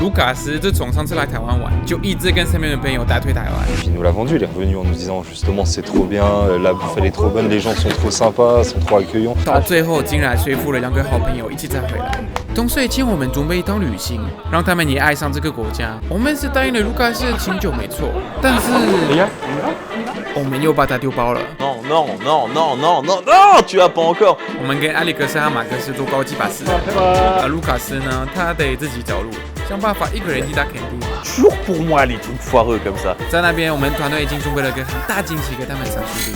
卢卡斯自从上次来台湾玩，就一直跟身边的朋友打退台湾。Puis il nous l'a vendu, il est revenu en nous disant justement c'est trop bien, la bouffe elle est trop bonne, les gens sont trop sympas, sont trop accueillants. 到最后竟然说服了2个好朋友一起再回来。东税请我们准备一趟旅行，让他们也爱上这个国家。我们是答应了卢卡斯的请酒没错，但是我们又把他丢包了。Non, tu as pas encore. 我们跟艾利克斯和马克思坐高级巴士，而卢卡斯呢，他得自己找路，想办法一个人抵达垦丁。Toujours pour moi les trucs foireux comme ça. 在那边，我们团队已经准备了个很大惊喜给他们上去。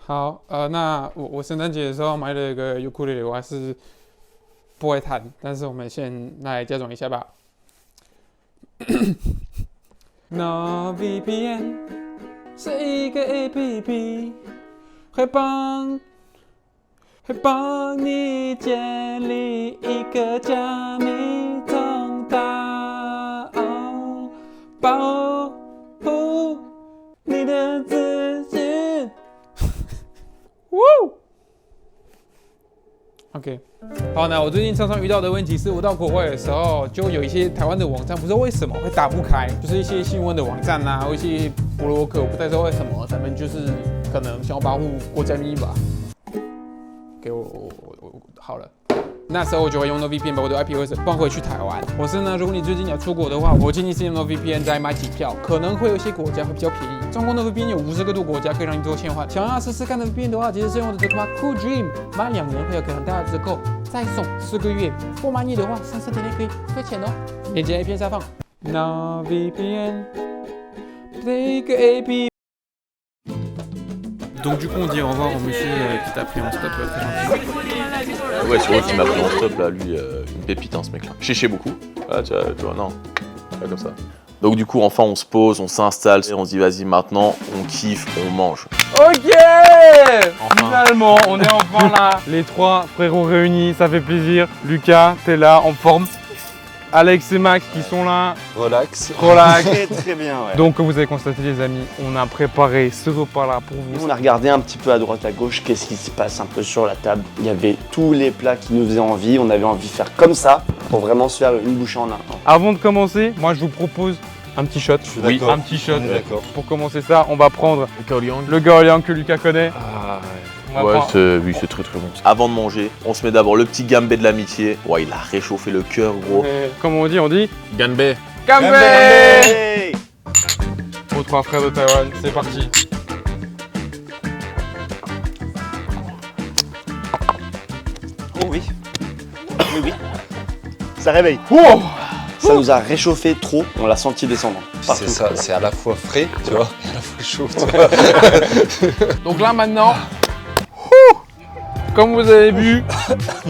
好，那我圣诞节的时候买了一个尤克里里，我还是不会弹，但是我们先来假装一下吧。NordVPN 是一个 APP， 会帮你建立一个加密通道，保护你的资讯。OK， 好，那我最近常常遇到的问题是，我到国外的时候，就有一些台湾的网站，不知道为什么会打不开，就是一些新闻的网站啊，或一些部落客，我不太知道为什么，他们就是可能想要保护国家秘密吧。给我好了。那时候我就会用 NordVPN 把我的 IP 位置放回去台湾。或是呢，如果你最近要出国的话，我建议是用 NordVPN 再买机票，可能会有一些国家会比较便宜。中国 NordVPN 有50个多国家可以让你做切换。想要试试看 NordVPN 的话，其实是用我的折扣码 CoolDream， 满2年会有个很大的折扣，再送10个月。不满意的话，34天内可以退钱哦。链接 A 片下方。NordVPN， 这个 AP。Donc du coup on dit au revoir au monsieur qui t'a pris en stop, très gentil. Ouais, c'est vrai qui m'a pris en stop là, lui, une pépite hein, ce mec là. Chéché beaucoup. Ah tu vois, non, pas comme ça. Donc du coup enfin on se pose, on s'installe, et on se dit vas-y maintenant on kiffe, on mange. Ok, finalement on est enfin là. Les 3 frérots réunis, ça fait plaisir. Lucas, t'es là en forme. Alex et Max qui sont là. Relax. Très bien, ouais. Donc comme vous avez constaté les amis, on a préparé ce repas là pour vous. On a regardé un petit peu à droite à gauche qu'est-ce qui se passe un peu sur la table. Il y avait tous les plats qui nous faisaient envie, on avait envie de faire comme ça pour vraiment se faire une bouchée en un. Avant de commencer, moi je vous propose un petit shot. Oui, un petit shot. D'accord. Pour commencer ça, on va prendre le gaoliang que Lucas connaît. Ah, Ouais, oui, c'est très très bon. Avant de manger, on se met d'abord le petit gambé de l'amitié. Ouais, il a réchauffé le cœur, gros. Comme on dit Gambé. Gambé. Hey. Aux 3 frères de Taïwan, c'est parti. Oh oui. Oui. Ça réveille. Oh, Ça nous a réchauffé trop, on l'a senti descendre. c'est ça, c'est à la fois frais, tu vois, et à la fois chaud. Tu vois. donc là maintenant, comme vous avez vu,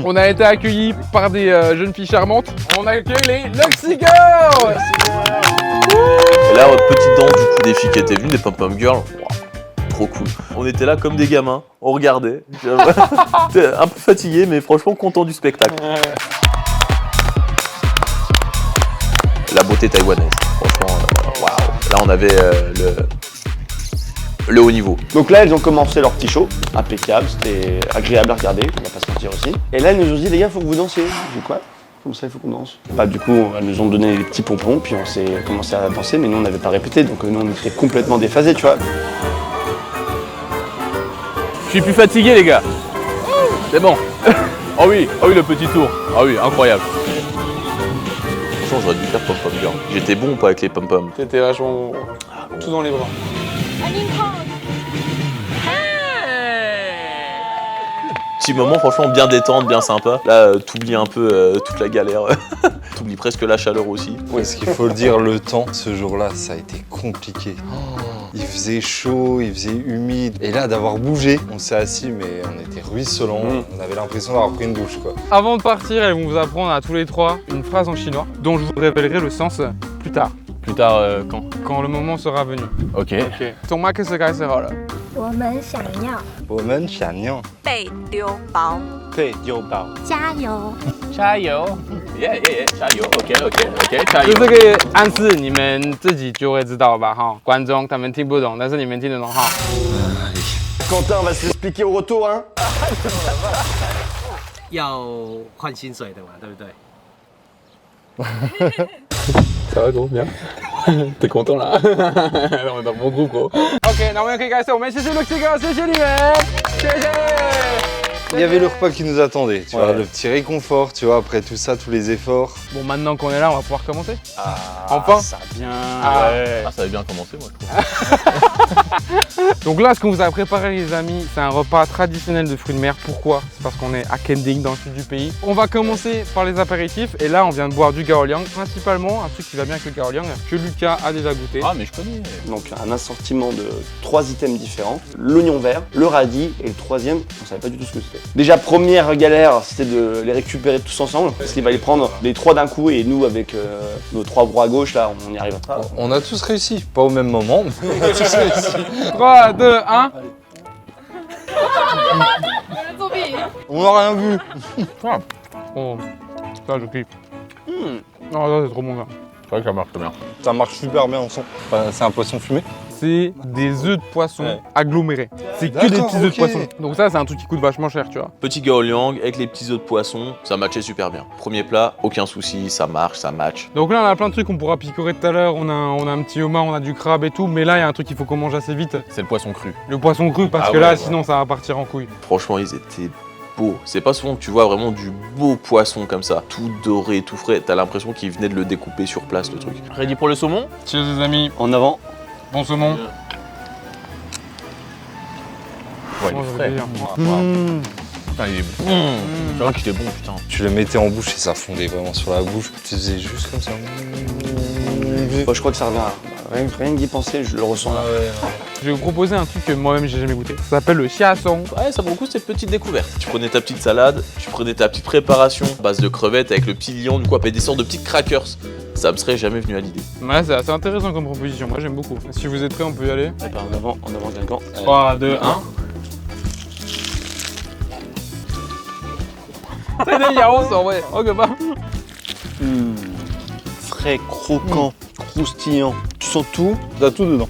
on a été accueillis par des jeunes filles charmantes. On a accueilli les Luxy Girls. Et là, petite danse du coup des filles qui étaient venues, des pom-pom girls. Wow, trop cool. On était là comme des gamins, on regardait. J'étais un peu fatigué, mais franchement content du spectacle. La beauté taïwanaise, franchement, waouh. Là, on avait le haut niveau. Donc là, elles ont commencé leur petit show, impeccable, c'était agréable à regarder, on va pas se mentir aussi. Et là, elles nous ont dit, les gars, faut que vous dansiez. J'ai dit quoi? Comment ça, il faut qu'on danse? Bah du coup, elles nous ont donné des petits pompons, puis on s'est commencé à danser, mais nous, on n'avait pas répété, donc nous, on était complètement déphasés, tu vois. Je suis plus fatigué, les gars. C'est bon. Oh oui, le petit tour. Ah oui, incroyable. Franchement, j'aurais dû faire pom-pom girl. J'étais bon ou pas avec les pom-pom? T'étais vachement tout dans les bras. Petit moment franchement bien détente, bien sympa. Là, t'oublies un peu toute la galère. T'oublies presque la chaleur aussi. Parce qu'il faut le dire, le temps, ce jour-là, ça a été compliqué. Il faisait chaud, il faisait humide. Et là, d'avoir bougé, on s'est assis, mais on était ruisselant. On avait l'impression d'avoir pris une douche, quoi. Avant de partir, elles vont vous apprendre à tous les 3 une phrase en chinois dont je vous révélerai le sens plus tard. Plus tard, quand? Quand le moment sera venu. Ok. 从麦克斯开始好了。我们想要我们想要被丢包，被丢包。加油！加油 ！Yeah, yeah, 加油 ！OK, OK, 加油！就这个暗示你们自己就会知道吧哈，观众他们听不懂，但是你们听得懂哈。Quentin va se l'expliquer au retour, hein. 要换薪水的嘛，对不对？ Ça va gros, bien. T'es content là? On est dans mon groupe gros. OK， 那我们可以开始，我们谢谢陆七哥，谢谢你们，谢谢。 Il y avait le repas qui nous attendait, tu vois, le petit réconfort, tu vois, après tout ça, tous les efforts. Bon, maintenant qu'on est là, on va pouvoir commencer. Ah, Enfin. ça vient. Ah. Ouais. Ah, ça avait bien commencé, moi, je trouve. Donc là, ce qu'on vous a préparé, les amis, c'est un repas traditionnel de fruits de mer. Pourquoi? C'est parce qu'on est à Kending, dans le sud du pays. On va commencer par les apéritifs. Et là, on vient de boire du gaoliang, principalement un truc qui va bien avec le gaoliang, que Lucas a déjà goûté. Ah, mais je connais. Donc un assortiment de 3 items différents. L'oignon vert, le radis et le troisième, on savait pas du tout ce que c'était. Déjà première galère, c'était de les récupérer tous ensemble parce qu'il va les prendre les 3 d'un coup et nous avec nos 3 bras à gauche là, on n'y arrive pas. On a tous réussi, pas au même moment, mais on a tous réussi. 3, 2, 1. On n'a rien vu. Oh, ça, je kiffe. Oh, ça, c'est trop bon, ça. C'est vrai que ça marche bien. Ça marche super bien ensemble. Enfin, c'est un poisson fumé. C'est des œufs de poisson Ouais. agglomérés. C'est que des D'accord, petits œufs ok. de poisson. Donc ça, c'est un truc qui coûte vachement cher, tu vois. Petit gaoliang avec les petits œufs de poisson, ça matchait super bien. Premier plat, aucun souci, ça marche, ça match. Donc là, on a plein de trucs qu'on pourra picorer tout à l'heure. On a un petit homard, on a du crabe et tout. Mais là, il y a un truc qu'il faut qu'on mange assez vite. C'est le poisson cru. Le poisson cru, parce Ah que ouais, là, ouais. sinon, ça va partir en couille. Franchement, ils étaient beaux. C'est pas souvent que tu vois vraiment du beau poisson comme ça, tout doré, tout frais. T'as l'impression qu'ils venaient de le découper sur place, le truc. Ready pour le saumon? Cheers, les amis. En avant. Bon saumon. Ouais, Oh, il est ça frais. fait plaisir. Putain, il est bon. C'est vrai qu'il était bon, putain. Tu le mettais en bouche et ça fondait vraiment sur la bouche. Tu faisais juste comme ça. Moi, je crois que ça revient. Rien que d'y penser, je le ressens là. Je vais vous proposer un truc que moi-même j'ai jamais goûté. Ça s'appelle le chiasson. Ouais, ça vaut le coup cette petite découverte. Tu prenais ta petite salade, tu prenais ta petite préparation à base de crevettes avec le petit lion, du coup, avec des sortes de petites crackers. Ça me serait jamais venu à l'idée. Ouais, c'est assez intéressant comme proposition. Moi, j'aime beaucoup. Si vous êtes prêts, on peut y aller. En avant, Guingamp. 3, 2, 1. C'est des yaourts en vrai. Ok, bah. Frais, croquant, croustillant. Tu sens tout. T'as tout dedans.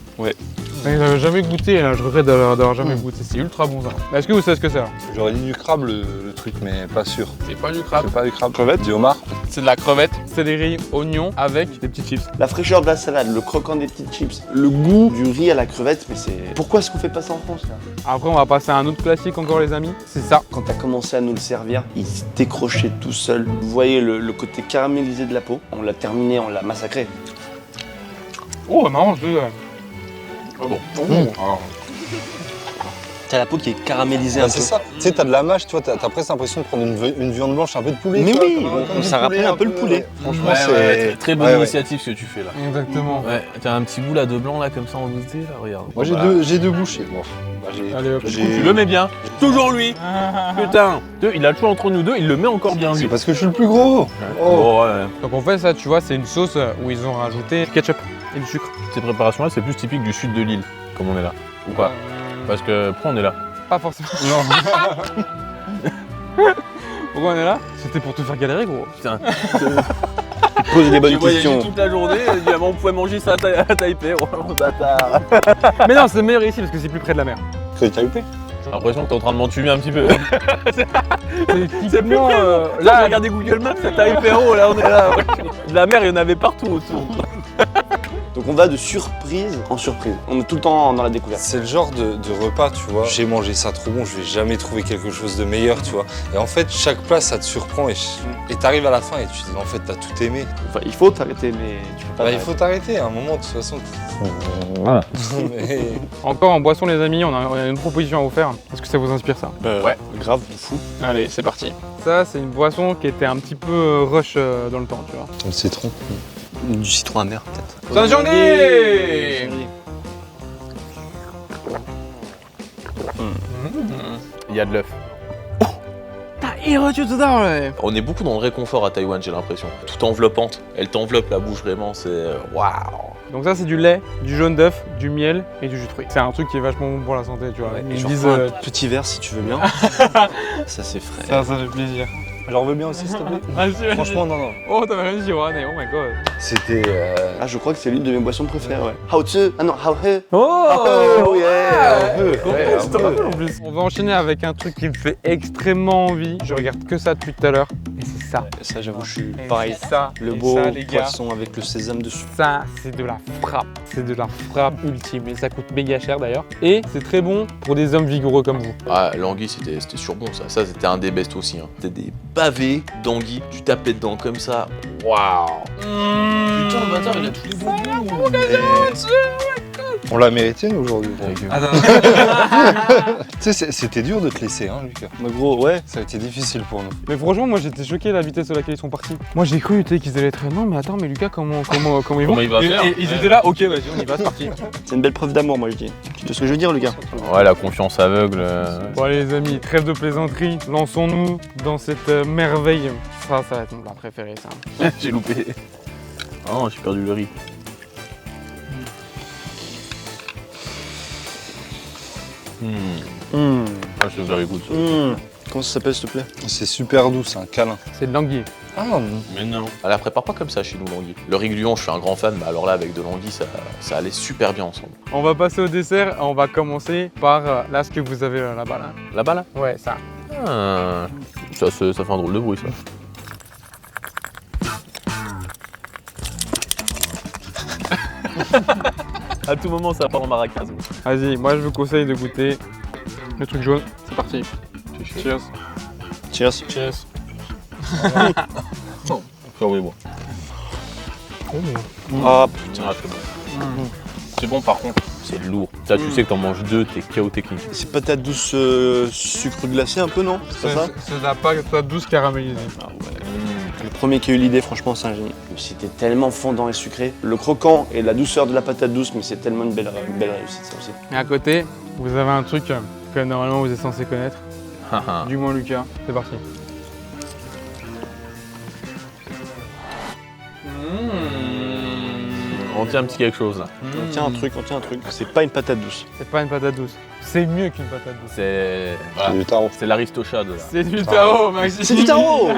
J'avais jamais goûté, là, je regrette d'avoir jamais goûté. C'est ultra bon ça. Mais est-ce que vous savez ce que c'est là? J'aurais dit du crabe le truc, mais pas sûr. C'est pas du crabe. C'est pas du crabe. Crevette, du homard. C'est de la crevette, céleri, oignon avec des petits chips. La fraîcheur de la salade, le croquant des petites chips, le goût du riz à la crevette, mais c'est. Pourquoi est-ce qu'on fait pas ça en France là? Après, on va passer à un autre classique encore, les amis. C'est ça. Quand t'as commencé à nous le servir, il se décrochait tout seul. Vous voyez le côté caramélisé de la peau. On l'a terminé, on l'a massacré. Oh, marrant, je T'as la peau qui est caramélisée un Bah, c'est peu. ça. Tu sais, t'as de la mâche, tu vois, t'as presque l'impression de prendre une viande blanche, un peu de poulet. Mais tu vois, oui, comme ça du rappelle poulet, un peu le poulet. ouais. Franchement, c'est. très bonne Ouais, ouais. initiative ce que tu fais là. Exactement. Ouais, t'as un petit bout là de blanc là comme ça en goûté là, regarde. Moi, j'ai deux bouchées. Bon, bah, Allez, hop. Tu le mets bien. Toujours lui. Putain. Il a le choix entre nous deux, il le met encore bien C'est lui. parce que je suis le plus gros. Oh. Oh ouais. Donc en fait, ça, tu vois, c'est une sauce où ils ont rajouté du ketchup et du sucre. Ces préparations-là, c'est plus typique du sud de l'île, comme on est là. Ou pas? Parce que pourquoi on est là? Pas forcément. Pourquoi on est là? C'était pour te faire galérer, gros. Putain. Pose des bonnes J'ai voyagé questions. toute la journée, évidemment on pouvait manger ça à Taipei, oh bâtard. Mais non, c'est meilleur ici parce que c'est plus près de la mer. C'est Taipei. J'ai l'impression que t'es en train de m'entumer un petit peu. C'est plus près. Là, j'ai regardé Google Maps, c'est Taipei, oh là on est là. De la mer, il y en avait partout autour. Donc on va de surprise en surprise. On est tout le temps dans la découverte. C'est le genre de repas, tu vois. J'ai mangé ça trop bon, je vais jamais trouver quelque chose de meilleur, tu vois. Et en fait, chaque plat, ça te surprend et t'arrives à la fin et tu te dis, en fait, t'as tout aimé. Enfin, il faut t'arrêter, mais tu peux pas. Bah, il faut t'arrêter à un moment, de toute façon. Voilà. Mais- Encore en boisson, les amis, on a une proposition à vous faire. Est-ce que ça vous inspire ça? Ouais, grave, fou. Allez, c'est parti. Ça, c'est une boisson qui était un petit peu rush dans le temps, tu vois. Le citron. Du citron amer, peut-être. Saint-Journée! Il y a de l'œuf. On est beaucoup dans le réconfort à Taïwan, j'ai l'impression. Tout enveloppante, elle t'enveloppe la bouche vraiment, c'est waouh. Donc ça, c'est du lait, du jaune d'œuf, du miel et du jus de fruits. C'est un truc qui est vachement bon pour la santé, tu vois. Et Ils j'en disent... prends un petit verre si tu veux bien. Ça c'est frais. ça fait plaisir. J'en veux bien aussi, s'il te plaît. Franchement, non. Oh, t'avais rien dit, Johan, oh my god. C'était. Ah, je crois que c'est l'une de mes boissons préférées, ouais. Hao-tzu. Ah non, Hao-he. Oh, yeah. En plus. On va enchaîner avec un truc qui me fait extrêmement envie. Je regarde que ça depuis tout à l'heure. Et c'est ça. Ça, j'avoue, je suis Et pareil. c'est ça. Le Et beau ça, les gars. poisson avec le sésame dessus. Ça, c'est de la frappe. C'est de la frappe ultime. Et ça coûte méga cher d'ailleurs. Et c'est très bon pour des hommes vigoureux comme vous. Ah, l'anguille, c'était surbon ça. Ça, c'était un des best aussi. Hein. C'était des pavés d'anguille. Tu tapais dedans comme ça. Waouh. Putain, le bâtard, il a tous les bons goûts. On l'a mérité, nous, aujourd'hui. Attends. Tu sais, c'était dur de te laisser, hein, Lucas. Mais gros, ouais. Ça a été difficile pour nous. Mais franchement, moi j'étais choqué à la vitesse à laquelle ils sont partis. Moi j'ai cru qu'ils allaient être. Non, mais attends, mais Lucas, comment ils vont Comment il va faire Et ils étaient là, ok, vas-y, on y va, c'est parti. C'est une belle preuve d'amour, moi, je dis. Tu sais ce que je veux dire, Lucas? Ouais, la confiance aveugle. Bon, allez, les amis, trêve de plaisanterie. Lançons-nous dans cette merveille. Ça va être mon plat préféré, ça. J'ai loupé. Oh, j'ai perdu le riz. Ah, je te very good. Comment ça s'appelle, s'il te plaît? C'est super doux, c'est un câlin. C'est de l'anguille. Ah, Mais non. Elle la prépare pas comme ça chez nous, l'anguille. Le riz gluant, je suis un grand fan, mais alors là, avec de l'anguille, ça allait super bien ensemble. On va passer au dessert. On va commencer par là, ce que vous avez là-bas. Là. Là-bas, là Ouais, ça. Ah, ça fait un drôle de bruit, ça. À tout moment, ça part en maracas. Vas-y, moi je vous conseille de goûter le truc jaune. C'est parti. Cheers. Cheers. Cheers. Oui, bon. Ah, Putain, c'est bon. C'est bon, par contre, c'est lourd. Là, tu sais que t'en manges deux, t'es KO technique. c'est patate douce sucre glacé un peu, non? C'est pas ça? C'est de la pâte douce caramélisée. Le premier qui a eu l'idée, franchement, c'est un génie. C'était tellement fondant et sucré. Le croquant et la douceur de la patate douce, mais c'est tellement une belle réussite, ça aussi. Et à côté, vous avez un truc que normalement vous êtes censé connaître. Du moins Lucas. C'est parti. On tient un petit quelque chose là. On tient un truc. C'est pas une patate douce. C'est pas une patate douce. C'est mieux qu'une patate douce. C'est c'est du tarot. c'est l'aristochade là. C'est du tarot, Maxime. C'est du tarot.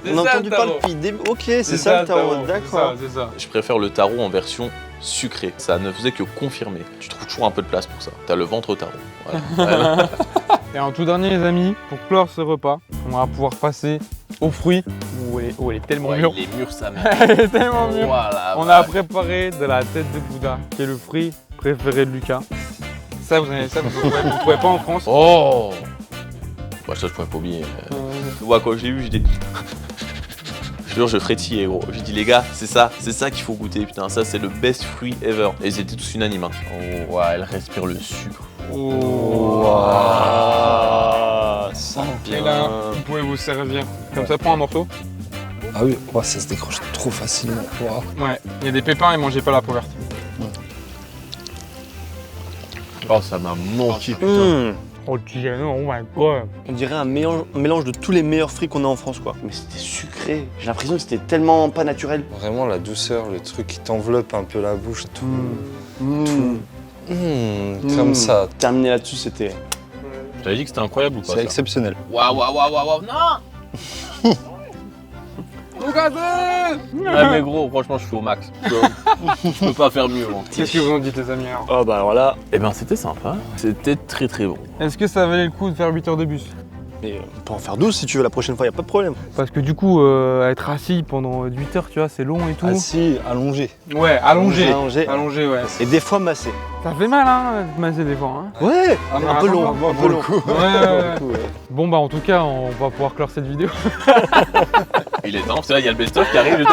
C'est On a ça, entendu le parler tarot. depuis le début. Ok, c'est ça le tarot, d'accord. C'est ça. Je préfère le tarot en version sucrée. Ça ne faisait que confirmer. Tu trouves toujours un peu de place pour ça. T'as le ventre tarot. Voilà. Et en tout dernier, les amis, pour clore ce repas, on va pouvoir passer aux fruits. Elle est tellement Ouais, mûre. il est mûr sa mère. Elle est tellement mûre. Voilà. On a préparé de la tête de Bouddha, qui est le fruit préféré de Lucas. Ça, vous pouvez pas en France. Oh. Bah ça je pourrais pas oublier. Ouais, quand je l'ai vu, j'ai dit. Je jure, je frétillais gros. J'ai dit les gars, c'est ça qu'il faut goûter. Putain, ça c'est le best fruit ever. Et ils étaient tous unanimes. Hein. Oh ouais, elle respire le sucre. Ça Et là, vous pouvez vous servir. Comme ça, prends un morceau. Ah oui, oh, ça se décroche trop facilement. Wow. Ouais, il y a des pépins et mangez pas la peau verte. Oh, ça m'a manqué, putain. Oh, Tiano, oh my god. On dirait un mélange de tous les meilleurs fruits qu'on a en France, quoi. Mais c'était sucré. J'ai l'impression que c'était tellement pas naturel. Vraiment la douceur, le truc qui t'enveloppe un peu la bouche, tout. Comme ça. Terminé là-dessus, c'était. J'avais dit que c'était incroyable ou pas C'est ça exceptionnel. Waouh, non. Ah mais gros, franchement, je suis au max. Je peux pas faire mieux. Hein. Qu'est-ce que vous en dites, les amis alors? Oh bah alors là, Eh ben c'était sympa. C'était très très bon. Est-ce que ça valait le coup de faire 8 heures de bus? mais on peut en faire 12 si tu veux la prochaine fois, y a pas de problème. Parce que du coup, être assis pendant 8 heures, tu vois, c'est long et tout. Assis, allongé. Ouais, allongé. Allongé. Allongé, ouais. Et des fois massé. Ça fait mal, hein, de masser des fois. Hein. Ouais, Ah, mais un peu attends, long, un peu long. Ouais. Bon, bah, en tout cas, on va pouvoir clore cette vidéo. Il est temps, parce que là il y a le best-of qui arrive.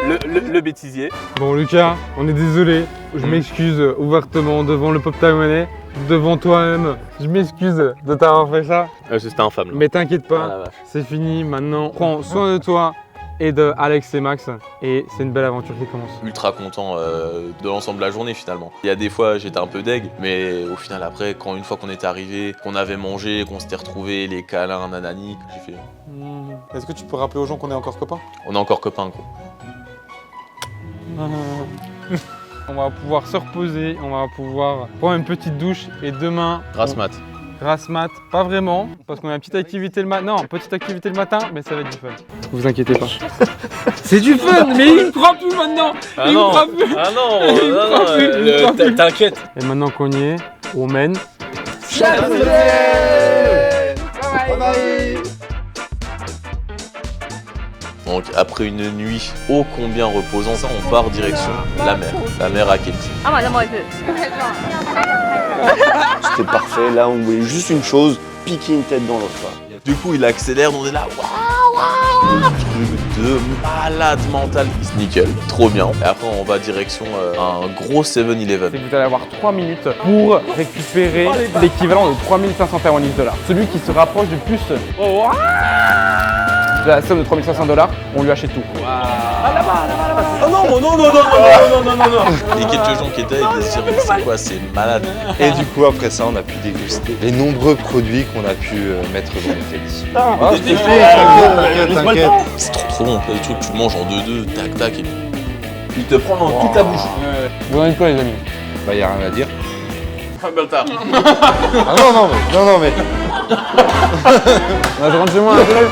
Le bêtisier. Bon, Lucas, on est désolé. Je m'excuse ouvertement devant le Pop Time Money, devant toi-même. Je m'excuse de t'avoir fait ça. C'était infâme. Mais t'inquiète Ah, pas, la vache. c'est fini. Maintenant, prends soin de toi et de Alex et Max. Et c'est une belle aventure qui commence. Ultra content de l'ensemble de la journée finalement. Il y a des fois j'étais un peu deg, mais au final après, une fois qu'on était arrivé, qu'on avait mangé, qu'on s'était retrouvés, les câlins, nanani, j'ai fait. Est-ce que tu peux rappeler aux gens qu'on est encore copains? On est encore copains gros. On va pouvoir se reposer, on va pouvoir prendre une petite douche et demain, Grâce mat. Grasse mat, pas vraiment, parce qu'on a une petite activité le matin. Non, petite activité le matin, mais ça va être du fun. Vous inquiétez pas. C'est du fun, mais il me croit plus maintenant. Ah il non. me croit plus. Ah non, Il me croit plus, il me croit plus. t'inquiète. Et maintenant qu'on y est, on mène. Donc après une nuit ô combien reposante, on part direction la mer à Kenty. C'était parfait. Là, on voulait juste une chose, piquer une tête dans l'eau. quoi. Du coup il accélère, on est là, waouh, truc de malade mental. Nickel, trop bien. Et après on va direction un gros 7-Eleven. C'est que vous allez avoir 3 minutes pour récupérer l'équivalent de 3500 $. Celui qui se rapproche du plus de la somme de 3500 $, on lui achète tout. Et quelques gens qui étaient là, ils se disaient mais c'est quoi, c'est malade. Et du coup, après ça, on a pu déguster les nombreux produits qu'on a pu mettre dans le caddie. T'inquiète. C'est trop bon, des trucs tu le manges en 2-2, tac tac, et puis il te prend dans toute ta bouche. Vous en dites quoi les amis? Bah, y a rien à dire. Ah bâtard. Ah non, mais. On va se rendre chez moi. Salut.